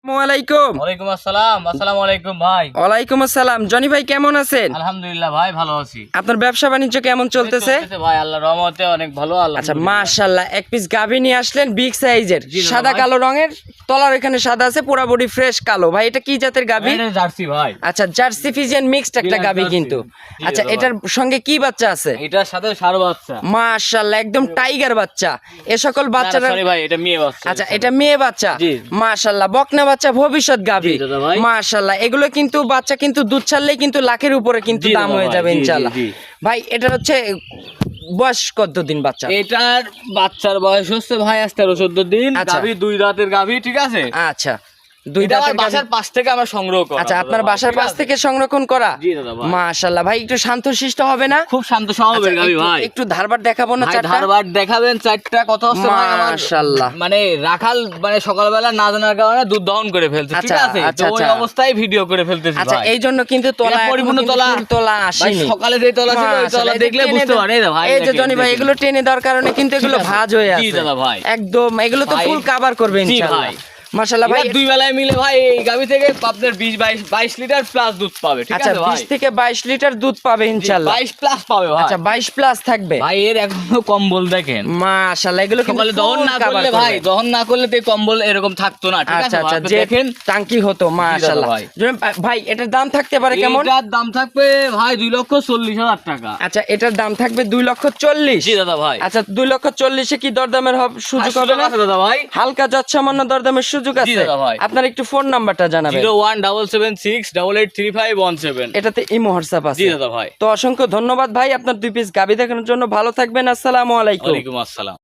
ওয়ালাইকুম আসসালাম। আসসালামু আলাইকুম ভাই। ওয়ালাইকুম আসসালাম। জনি ভাই কেমন আছেন? আলহামদুলিল্লাহ ভাই, ভালো আছি। আপনার ব্যবসা বাণিজ্য কেমন চলতেছে? ভাই আল্লাহর রহমতে অনেক ভালো। আচ্ছা, মাশাআল্লাহ, এক পিস গাভী নিয়ে আসলেন বিগ সাইজের, জি দাদা সাদা ভাই। কালো রঙের, তলার এখানে সাদা আছে, পুরা বডি ফ্রেশ কালো। ভাই এটা কি জাতের গাভী? এটা জার্সি ভাই। আচ্ছা, জার্সি ফিজিয়ান মিক্সড একটা জি, গাভী জার্সি। কিন্তু। জি আচ্ছা, দাদা ভাই। এটার সঙ্গে কি বাচ্চা আছে? এটার সাথে ষাঁড় বাচ্চা। মাশাআল্লাহ, একদম টাইগার বাচ্চা। এ সকল বাচ্চারা সরি ভাই, এটা মেয়ে বাচ্চা। আচ্ছা, এটা মেয়ে বাচ্চা। জি। মাশাআল্লাহ, বকনা বাচ্চা, ভবিষ্যৎ গাভী। জি দাদা ভাই। মাশাআল্লাহ, এগুলো কিন্তু বাচ্চা কিন্তু দুধ ছাড়লেই কিন্তু লাখের উপরে কিন্তু জি দাম দাদা হয়ে ভাই, যাবে জি, জি, ইনশাআল্লাহ। জি। ভাই এটা হচ্ছে বয়স কতদিন বাচ্চা? এটার বাচ্চার বয়স হচ্ছে ভাই আজ 13-14 দিন। আচ্ছা। গাভী 2 রাতের গাভী, ঠিক আছে? আচ্ছা, দুই এটা আমার দাঁতের গাভী। বাসার পাশ থেকে আমরা সংগ্রহ করা। আচ্ছা, আপনার দাদা ভাই, বাসার ঠিক পাশ আছে? থেকে সংরক্ষণ করা। জি দাদা ভাই। মাশাআল্লাহ, ভাই একটু শান্তশিষ্ট হবে না? খুব শান্ত স্বভাবের আচ্ছা, গাভী একটু- ভাই। একটু ধারবার দেখাবো না ভাই চারটা? ধারবার দেখাবেন চারটা, কত হচ্ছে ভাই আমার মাশাআল্লাহ। মানে রাখাল মানে সকালবেলা না জানার কারণে দুধ দহন করে ফেলছে, ঠিক আচ্ছা, আছে? আচ্ছা, তো ওই আচ্ছা। অবস্থায় ভিডিও করে ফেলতেছি আচ্ছা, ভাই। এই জন্য কিন্তু তোলা এটা এখনো পরিপূর্ণ কিন্তু তোলা। ফুল তোলা ভাই আসেনি। সকালে যে তোলা ছিল ওই তোলা মাশাআল্লাহ, দেখলে এটা টেনে বুঝতে দাও। পারেন। এই দেখো ভাই, এই যে দেখেন, জনি ভাই, দেখেন। এগুলো টেনে দেওয়ার কারণে কিন্তু এগুলো ঠিক আছে। ভাঁজ হয়ে জি আছে দাদা ভাই। একদম, এগুলো তো ভাই, ফুল কভার করবে জি ইনশাআল্লাহ। ভাই। মাশাআল্লাহ ভাই। এবার দুই বেলায় মিলে ভাই এই গাভী থেকে আপনার 22 লিটার প্লাস দুধ পাবে, ঠিক আচ্ছা, আছে ভাই? 20 থেকে 22 লিটার দুধ পাবে ইনশাআল্লাহ। 22 প্লাস পাবে ভাই। আচ্ছা, 22 প্লাস থাকবে। ভাই এর এখনো কম্বল দেখেন। মাশাআল্লাহ, এগুলো কিন্তু সকালে দহন full না cover করলে করবে। ভাই, দহন না করলে তো এই কম্বল এরকম থাকতো না, ঠিক আছে? আচ্ছা, আচ্ছা, আপনি যে দেখেন। টাঙ্কি হতো। মাশাআল্লাহ ভাই। ভাই, এটার দাম থাকতে পারে কেমন? এটার দাম থাকবে ভাই 2,40,000 টাকা। আচ্ছা, এটার দাম থাকবে 2,40,000। জি দাদা ভাই। আচ্ছা, 2,40,000 কি দরদামের সুযোগ হবে না? আছে দাদা ভাই। হালকা যত সামান্য দরদামের সুযোগ আছে। দাদা ভাই। আপনার একটু ফোন নাম্বারটা জানাবেন। 01776883517। এটাতে ইমো হোয়াটসঅ্যাপ আছে। জি দাদা ভাই। তো অসংখ্য ধন্যবাদ ভাই, আপনার 2 পিস গাভী দেখানোর জন্য। ভালো থাকবেন। আসসালামু আলাইকুম। ওয়ালাইকুম আসসালাম।